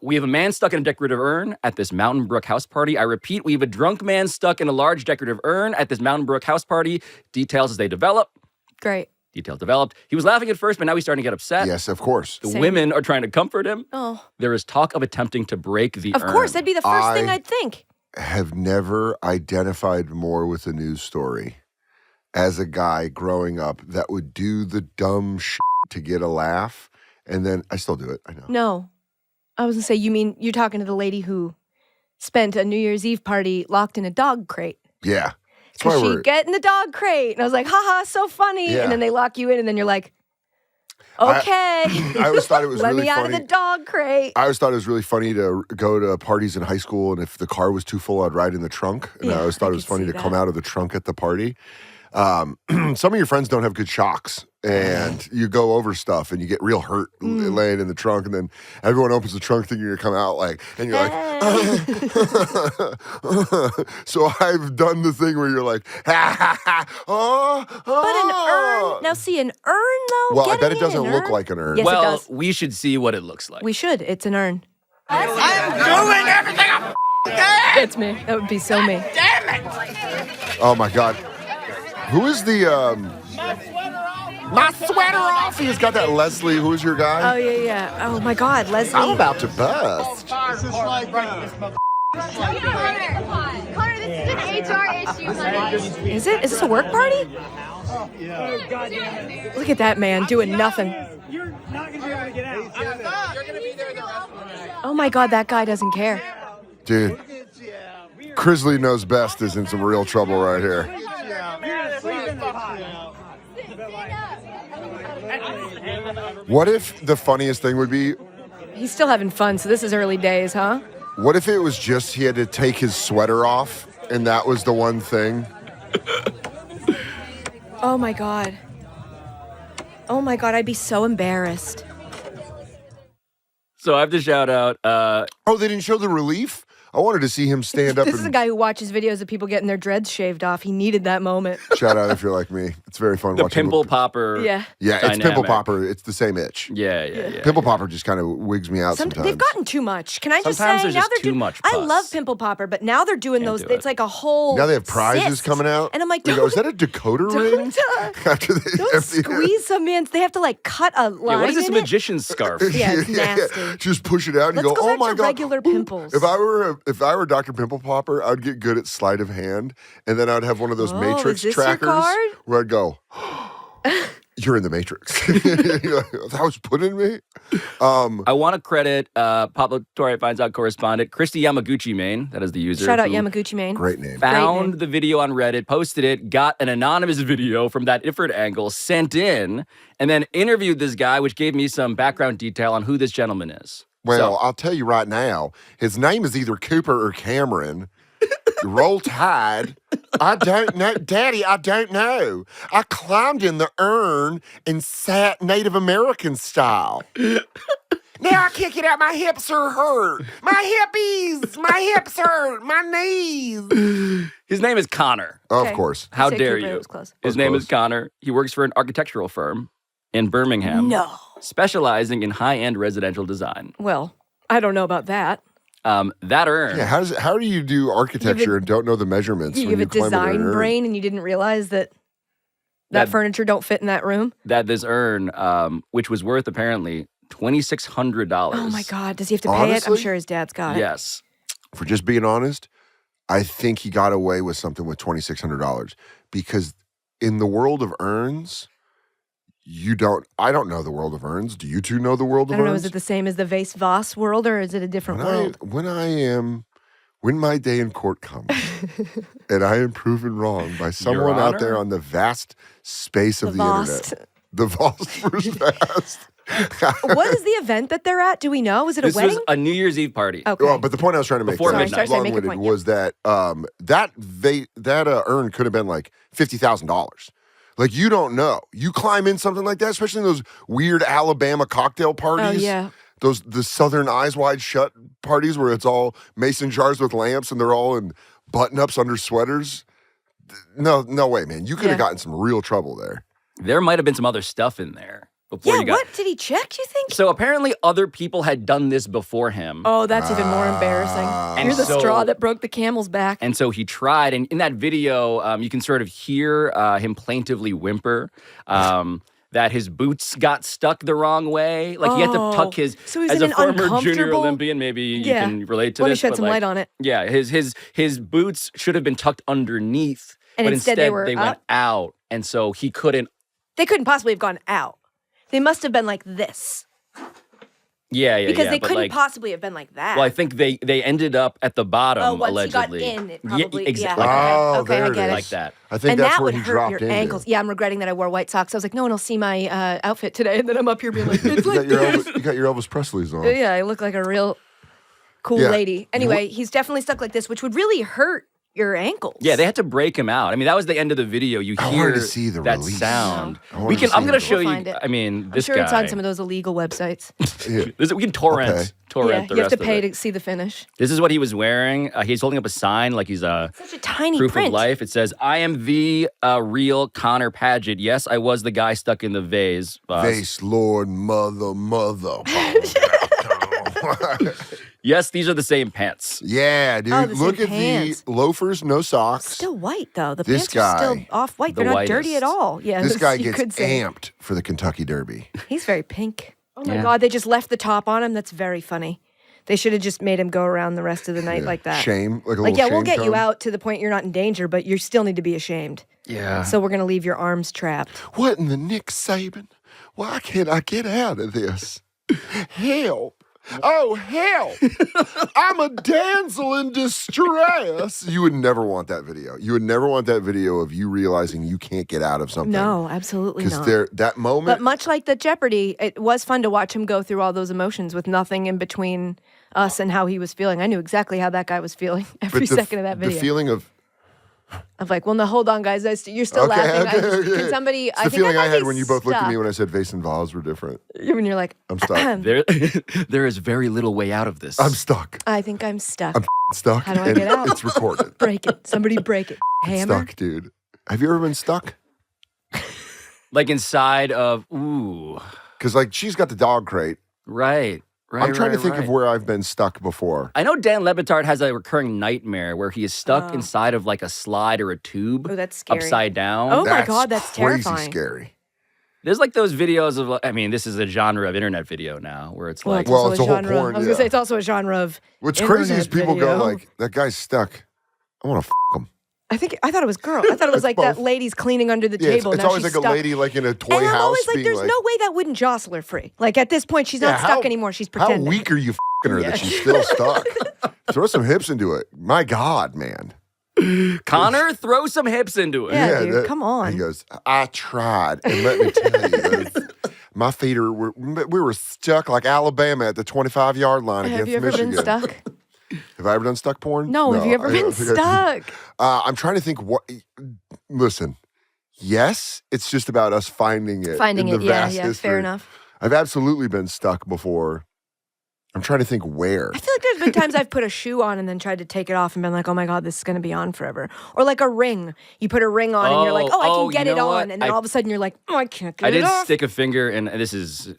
We have a man stuck in a decorative urn at this Mountain Brook house party. I repeat, we have a drunk man stuck in a large decorative urn at this Mountain Brook house party. Details as they develop. Great. Details developed. He was laughing at first, but now he's starting to get upset. Yes, of course. The Same. women are trying to comfort him. Oh, There is talk of attempting to break the of urn. course. That'd be the first thing I- I'd think. Have never identified more with a news story as a guy growing up that would do the dumb shit to get a laugh. And then I still do it. I know. No. I was going to say, you mean you're talking to the lady who spent a New Year's Eve party locked in a dog crate? Yeah. That's why Because we're. she get in the dog crate. And I was like, haha, so funny. Yeah. And then they lock you in, and then you're like, okay. I always thought it was Let really me out funny. of the dog crate. I always thought it was really funny to go to parties in high school, and if the car was too full, I'd ride in the trunk. And I Yeah, always thought I it was could funny see to come that. out of the trunk at the party. Some of your friends don't have good shocks, and you go over stuff, and you get real hurt laying in the trunk, and then everyone opens the trunk thinking you're going to come out like, and you're like, so I've done the thing where you're like, ha ha ha, oh, But an urn. Now, see, an urn, though? Well, I bet Getting it in doesn't an look urn? like an urn. Yes, it Well, does. we should see what it looks like. We should. It's an urn. I'm doing everything I can. That's me. That would be so me. Damn it! Oh my God. Who is the my sweater off? He's got that Leslie. Who is your guy? Oh, yeah, yeah. Oh, my God, Leslie. I'm about to bust. Connor, this is an HR issue, honey. Is it? Is this a work party? Look at that man doing nothing. You're not gonna be able to get out. Oh, my God, that guy doesn't care. Dude, Kristi knows best is in some real trouble right here. What if the funniest thing would be, He's still having fun, so this is early days, huh? what if it was just he had to take his sweater off and that was the one thing? Oh, my God. Oh, my God, I'd be so embarrassed. So I have to shout out. Oh, they didn't show the relief? I wanted to see him stand up This is a and guy who watches videos of people getting their dreads shaved off. He needed that moment. shout out if you're like me. It's very fun The watching pimple popper. Yeah. Yeah, it's pimple dynamic. popper. It's the same itch. Yeah. Pimple popper just kind of wigs me out sometimes. They've gotten too much. Can I just Sometimes say there's now just they're too doing? much I pus. love pimple popper, but now they're doing Can't those. do It's it. like a whole. Now they have prizes cyst. coming out. and I'm like, You don't, go, is that a decoder ring? After they don't empty it. squeeze some in. They have to like cut a line. Yeah, what is this in it? magician's scarf? Yeah, it's nasty. Just push it out and Let's you go, go oh back my to God. regular pimples. If I were Dr. Pimple Popper, I'd get good at sleight of hand, and then I'd have one of those Oh, matrix is this your trackers card? where I'd go, You're in the Matrix. That was put in me. I want to credit Pablo Torre Finds Out correspondent Kristi Yamaguccimane, that is the user. Shout out Yamaguccimane. Great name. Found the video on Reddit, posted it, got an anonymous video from that different angle, sent in, and then interviewed this guy, which gave me some background detail on who this gentleman is. Well, I'll tell you right now, his name is either Cooper or Cameron. Roll Tide. I don't know. Daddy, I don't know. I climbed in the urn and sat Native American style. Now I can't get out. My hips are hurt. My hippies. My hips hurt. My knees. His name is Connor. Of course. How Say dare Cooper, you? it was close. His name is Connor. He works for an architectural firm in Birmingham. No. Specializing in high-end residential design. Well, I don't know about that. That urn. Yeah, how do you do architecture and don't know the measurements? You when have a climb into an design urn? brain and you didn't realize that furniture don't fit in that room? That this urn, which was worth apparently $2,600. Oh my God. Does he have to pay it? I'm Honestly? sure his dad's got it. Yes. For just being honest, I think he got away with something with $2,600 because in the world of urns, I don't know the world of urns. Do you two know the world of I don't know. urns? Is it the same as the vase world or is it a different world? When my day in court comes and I am proven wrong by someone out there on the vast space of the internet. The vast versus vast. What is the event that they're at? Do we know? Was it a wedding? This was a New Year's Eve party. Okay. Well, but the point I was trying to make, Before midnight. Sorry, make your long-winded, point, was that that urn could have been like $50,000. Like, you don't know. You climb in something like that, especially in those weird Alabama cocktail parties. Oh, yeah. The Southern Eyes Wide Shut parties where it's all mason jars with lamps and they're all in button-ups under sweaters. No way, man. You could have gotten some real trouble there. There might have been some other stuff in there. Before Yeah, you got... what? Did he check, do you think? So apparently other people had done this before him. Oh, that's even more embarrassing. You're the straw that broke the camel's back. And so he tried. And in that video, you can sort of hear him plaintively whimper that his boots got stuck the wrong way. Like he had to tuck his, so he's as in a an former junior uncomfortable- Olympian, maybe you can relate to Let me this. shed but some light on it. Yeah, his boots should have been tucked underneath. And but instead they went went out. And so he couldn't. They couldn't possibly have gone out. They must have been like this. Yeah, Because they but couldn't like, possibly have been like that. Well, I think they ended up at the bottom, Oh, once allegedly. he got in, it probably, exactly. Oh, okay, there I it get is. it. Like that. I think And that's that where would he hurt dropped your into. ankles. Yeah, I'm regretting that I wore white socks. I was like, no one will see my outfit today. And then I'm up here being like, it's You like you got your Elvis Presley's on. Yeah, I look like a real cool Yeah. lady. Anyway, he's definitely stuck like this, which would really hurt your ankles. Yeah, they had to break him out. I mean, that was the end of the video. You I hear wanted to see the that release. sound. I wanted to see I'm going to it. show We'll you. find it. I mean, I'm this sure guy. it's on some of those illegal websites. We can torrent Okay. Yeah, the you have rest to of pay it. to see the finish. This is what he was wearing. He's holding up a sign like he's a Such a tiny proof print. of life. It says, "I am the real Connor Paget. Yes, I was the guy stuck in the vase." Vase, Lord, mother. Yes, these are the same pants. Yeah, dude. Oh, the Look same at pants. the loafers, no socks. Still white though. The This pants are still guy, off-white. the They're not dirty whitest. at all. Yeah, This guy you gets could say. amped for the Kentucky Derby. He's very pink. Oh my Yeah. God, they just left the top on him. That's very funny. They should have just made him go around the rest of the night like that. Shame, like a Like, little yeah, shame we'll get you cone. out to the point you're not in danger, but you still need to be ashamed. Yeah. So we're going to leave your arms trapped. What in the Nick Saban? Why can't I get out of this? Help. Oh, help. I'm a damsel in distress. You would never want that video. You would never want that video of you realizing you can't get out of something. No, absolutely not. Because that moment. But much like the Jeopardy, it was fun to watch him go through all those emotions with nothing in between us and how he was feeling. I knew exactly how that guy was feeling every but the- second of that video. The feeling of. Of like, well, no, hold on, guys. You're still laughing. Can somebody? It's I the think feeling I I might had be when you both looked at me stuck. when I said vase and vase were different. When you're like, I'm stuck. There is very little way out of this. I'm stuck. I think I'm stuck. I'm stuck. How do I and get out? It's recorded. Break it. Somebody break it. Hammer. Stuck, dude. Have you ever been stuck? Like inside of, ooh, Because like she's got the dog crate. right. I'm trying to think right. of where I've been stuck before. I know Dan Lebitard has a recurring nightmare where he is stuck inside of like a slide or a tube. Oh, that's scary. Upside down. Oh my God, that's crazy terrifying. scary. There's like those videos of, I mean, this is a genre of internet video now where it's like, Well, also it's a whole genre. porn, I was yeah. gonna say it's also a genre of. What's crazy is internet people video. go like, that guy's stuck. I want to f him. I thought it was girl. I thought it was like that lady's cleaning under the table. It's now always she's like stuck. a lady like in a toy and I'm house. always like, being there's no way that wouldn't jostle her free. Like at this point, she's not stuck anymore. She's pretending. How weak are you f***ing her that she's still stuck? Throw some hips into it. My God, man. Connor, throw some hips into it. Yeah, dude, come on. He goes, I tried. And let me tell you, my feet we were stuck like Alabama at the 25-yard line against Have you ever Michigan. been stuck? Have I ever done stuck porn? No, have you ever been stuck? I'm trying to think listen, yes, it's just about us finding it. Finding in it, the vast yeah, history. fair enough. I've absolutely been stuck before. I'm trying to think where. I feel like there's been times I've put a shoe on and then tried to take it off and been like, oh my God, this is going to be on forever. Or like a ring. You put a ring on and you're like, I can get it on. And then all of a sudden you're like, I can't get it off. I did stick a finger, and this is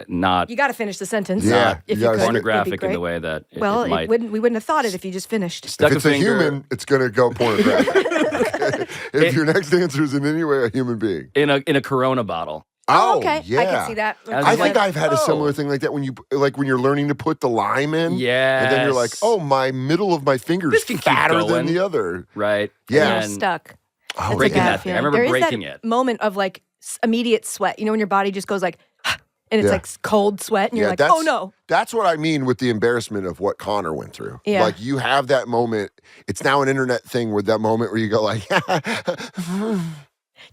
not You got to finish the sentence. Yeah, if you you could. pornographic in the way that it might. we wouldn't have thought it if you just finished. Stuck If it's a a finger human, it's going to go pornographic. Okay? If your next answer is in any way a human being. in a Corona bottle. Oh, okay. yeah. I can see that. I think I've had a similar thing like that when you're learning to put the lime in. Yes. And then you're like, oh, my middle of my finger This is can keep fatter than going. the other. Right. Yeah. You're stuck. Oh, That's breaking a bad that thing. I feeling. remember There is breaking that it. moment of like immediate sweat. You know when your body just goes like, and it's Yeah. like cold sweat, and you're like, oh no. That's what I mean with the embarrassment of what Connor went through. Yeah. Like you have that moment. It's now an internet thing with that moment where you go like,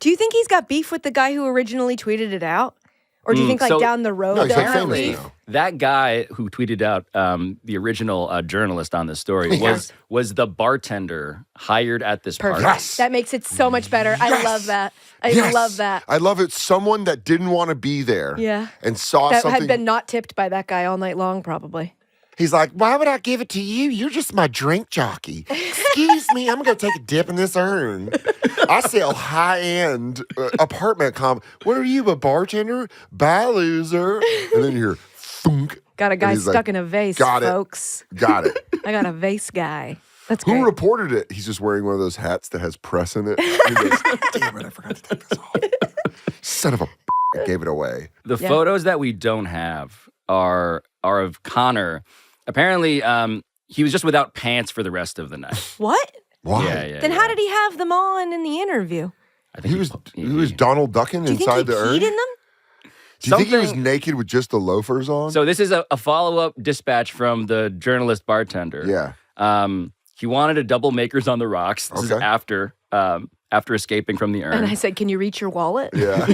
Do you think he's got beef with the guy who originally tweeted it out? Or do you think like so- down the road No, he's they'll like have famous beef? now. That guy who tweeted out the original journalist on this story was the bartender hired at this Perfect. party. Yes. That makes it so much better. I Yes. love that. I Yes. love that. I love it. Someone that didn't want to be there. Yeah. And saw That something. had been not tipped by that guy all night long, probably. He's like, why would I give it to you? You're just my drink jockey. Excuse me, I'm going to take a dip in this urn. I sell high-end apartment What are you, a bartender? Bye, loser. And then you hear, thunk. Got a guy And he's stuck like, in a vase, got it. folks. Got it. I got a vase guy. That's Who great. reported it? He's just wearing one of those hats that has press in it. He goes, damn it, I forgot to take this off. Son of a I gave it away. The Yeah. photos that we don't have are of Connor. Apparently, he was just without pants for the rest of the night. What? Why? Yeah. Then how did he have them on in the interview? I think He was Donald Ducking Do you inside think the he urn? peed in them? Do you think he was Something- naked with just the loafers on? So this is a follow-up dispatch from the journalist bartender. Yeah. He wanted a double Makers on the Rocks. This is Okay. after escaping from the urn. And I said, can you reach your wallet? Yeah.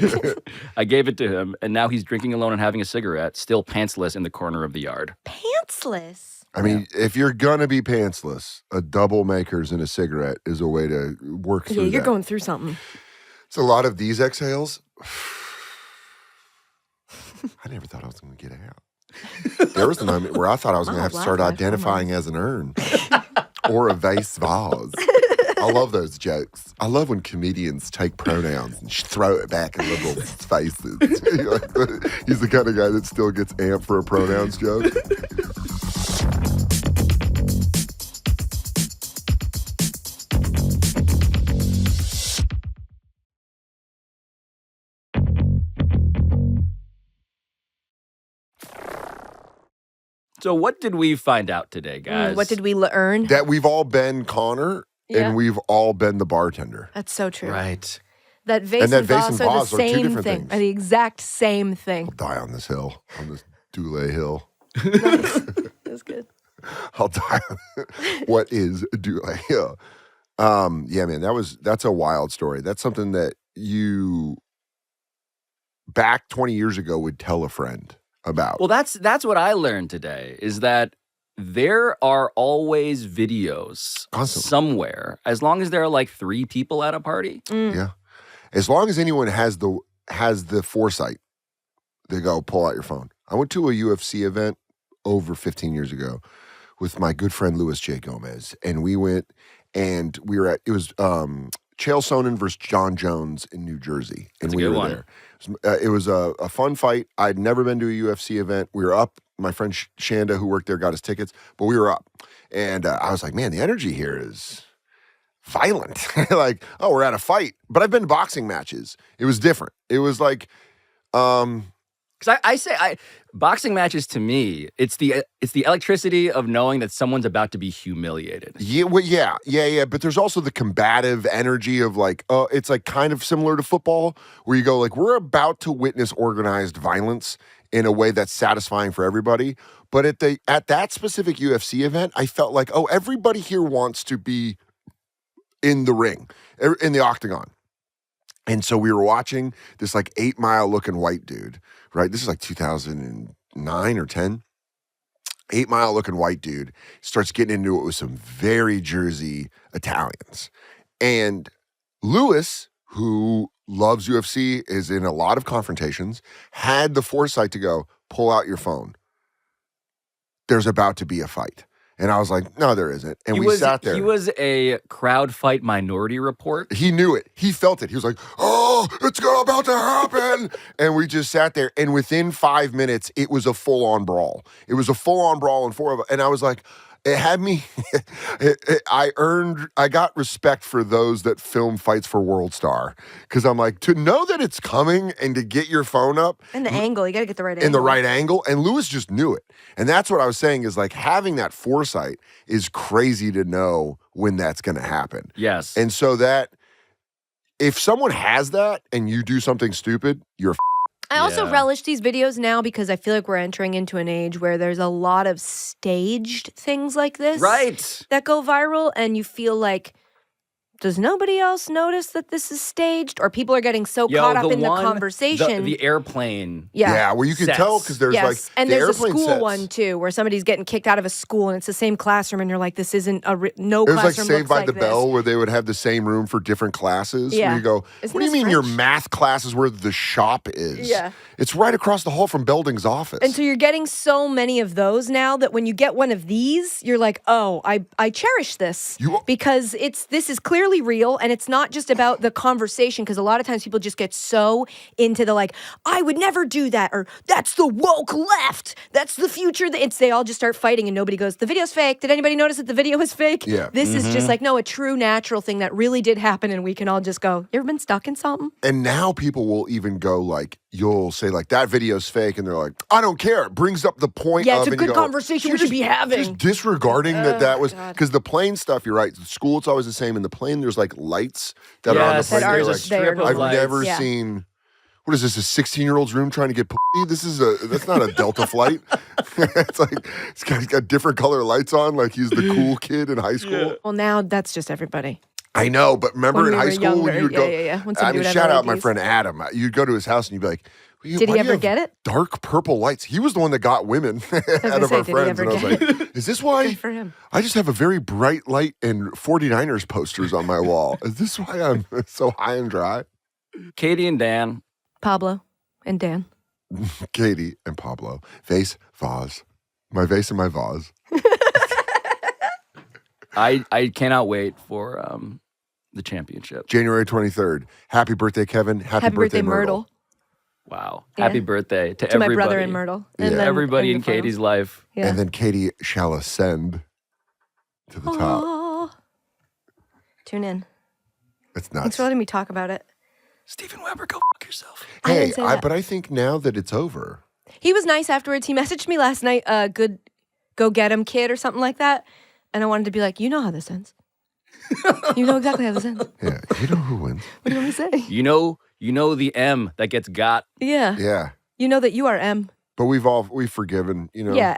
I gave it to him, and now he's drinking alone and having a cigarette, still pantsless in the corner of the yard. Pantsless. I mean, if you're going to be pantsless, a double makers and a cigarette is a way to work through Yeah, you're that. going through something. It's a lot of these exhales. I never thought I was going to get out. There was a moment where I thought I was going to have to start laugh, identifying as an urn or a vase vase. I love those jokes. I love when comedians take pronouns and throw it back in liberals' faces. He's the kind of guy that still gets amped for a pronouns joke. So what did we find out today, guys? What did we earn? That we've all been Connor Yeah. and we've all been the bartender. That's so true. Right. That vase and, that vase and vase are the vase are two same different thing. things. Are the exact same thing. Die on this hill, on this Dule Hill. That's good. I'll die. What is Dule Hill? Yeah, man, that's a wild story. That's something that you back 20 years ago would tell a friend about. Well, that's what I learned today, is that there are always videos Constantly. somewhere, as long as there are like 3 people at a party. Yeah. As long as anyone has the foresight, they go pull out your phone. I went to a UFC event over 15 years ago with my good friend Louis J. Gomez, and we went and we were at it was Chael Sonnen versus John Jones in New Jersey, and That's a we good were one. there. It was a fun fight. I'd never been to a UFC event. We were up. My friend Shanda, who worked there, got us tickets, but we were up, and I was like, man, the energy here is violent. Like, oh, we're at a fight. But I've been to boxing matches. It was different. It was like, Because I say boxing matches to me, it's the electricity of knowing that someone's about to be humiliated. Yeah, well, yeah. But there's also the combative energy of like, it's like kind of similar to football, where you go like, we're about to witness organized violence in a way that's satisfying for everybody. But at that specific UFC event, I felt like, everybody here wants to be in the ring, in the octagon. And so we were watching this like 8 Mile looking white dude, right? This is like 2009 or 10. 8 Mile looking white dude starts getting into it with some very Jersey Italians. And Lewis, who loves UFC, is in a lot of confrontations, had the foresight to go, pull out your phone. There's about to be a fight. And I was like, no, there isn't. And we sat there. He was a crowd fight Minority Report. He knew it. He felt it. He was like, it's about to happen. And we just sat there. And within 5 minutes, it was a full-on brawl. It was a full-on brawl and four of us. And I was like, it had me, I got respect for those that film fights for World Star. Because I'm like, to know that it's coming and to get your phone up. And the angle, you got to get the right angle. In the right angle. And Lewis just knew it. And that's what I was saying is like having that foresight is crazy to know when that's going to happen. Yes. And so that if someone has that and you do something stupid, you're I also relish these videos now because I feel like we're entering into an age where there's a lot of staged things like this that go viral, and you feel like, does nobody else notice that this is staged? Or people are getting so caught up in the conversation. The airplane. Yeah, well, you can tell because there's like and the there's a school sets. one too, where somebody's getting kicked out of a school and it's the same classroom, and you're like, this isn't no It was like classroom Saved looks by like the this. Bell, where they would have the same room for different classes. Yeah. Where you go, Isn't what do you this mean your French? math class is where the shop is? Yeah. It's right across the hall from Belding's office. And so you're getting so many of those now that when you get one of these, you're like, oh, I cherish this because this is clearly real, and it's not just about the conversation, because a lot of times people just get so into the like, I would never do that, or that's the woke left, that's the future. They all just start fighting and nobody goes, the video's fake. Did anybody notice that the video was fake? Yeah. This is just like, no, a true natural thing that really did happen, and we can all just go, you ever been stuck in something? And now people will even go like, you'll say like, that video's fake, and they're like, I don't care. It brings up the point Yeah, of, it's a and you good go, conversation we should be having. Just disregarding that was, God. because the plane stuff, you're right, the school, it's always the same. In the plane, there's like lights that are on the Yes, plane. that You're are like, just there. strip of I've lights. never Yeah. seen, what is this, a 16-year-old's room trying to get pussy? That's not a Delta flight. It's like, he's got different color lights on, like he's the cool kid in high school. Well, now that's just everybody. I know, but remember When in we high were school when younger, you would go, yeah. When I somebody mean, would have shout out my LEDs. friend Adam. You'd go to his house and you'd be like, Did why he do you ever have get it? dark purple lights? He was the one that got women out of say, our did he friends. ever And I was get like, is this why? Good for him. I just have a very bright light and 49ers posters on my wall. Is this why I'm so high and dry? Katie and Dan. Pablo and Dan. Katie and Pablo. Vase, vase. My vase and my vase. I cannot wait for the championship. January 23rd. Happy birthday, Kevin. Happy birthday, Myrtle. Wow. Yeah. Happy birthday to To everybody. my brother in Myrtle. And Yeah. then Everybody in in the finals. Katie's life. Yeah. And then Katie shall ascend to the top. Aw. Tune in. It's Thanks nuts. for letting me talk about it. Stephen Weber, go fuck yourself. I Hey, didn't say that. but I think now that it's over, He was nice afterwards. He messaged me last night, good go get him, kid, or something like that. And I wanted to be like, you know how this ends. You know exactly how this ends. What yeah, you know who wins. do you want me to say? You know the M that gets got. Yeah. Yeah. You know that you are M. But we've forgiven, you know. Yeah.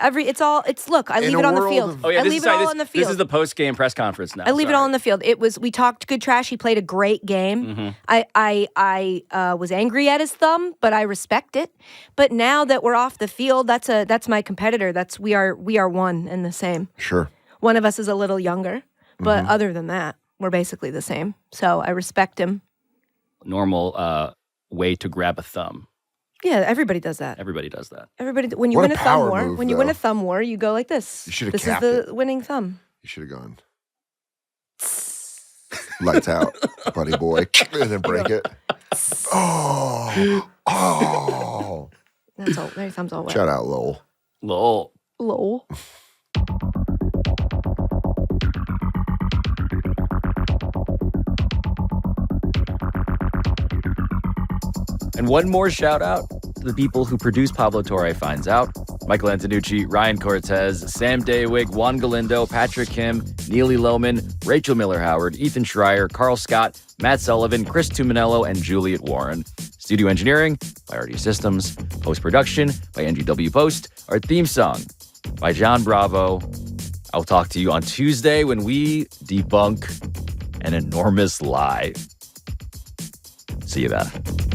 Look, I In leave a it on the world field. of- Oh yeah, I leave it all on the field. This is the post-game press conference now. I leave it all in the field. We talked good trash. He played a great game. Mm-hmm. I was angry at his thumb, but I respect it. But now that we're off the field, that's my competitor. We are one and the same. Sure. One of us is a little younger, but other than that, we're basically the same. So I respect him. Normal way to grab a thumb. Yeah, everybody does that. Everybody does that. Everybody, when you What a win a thumb power war, move, when you win though. a thumb war, you go like this. You should've This is capped the it. winning thumb. You should have gone. Lights out, buddy boy. And then break it. Oh. That's all. Their thumb's all wet. Shout out, Lowell. Lol. Lol. And one more shout out the people who produce Pablo Torre finds out. Michael Antonucci, Ryan Cortez, Sam Daywick, Juan Galindo, Patrick Kim, Neely Lohman, Rachel Miller-Howard, Ethan Schreier, Carl Scott, Matt Sullivan, Chris Tuminello, and Juliet Warren. Studio engineering by RD Systems. Post-production by NGW Post. Our theme song by John Bravo. I'll talk to you on Tuesday when we debunk an enormous lie. See you then.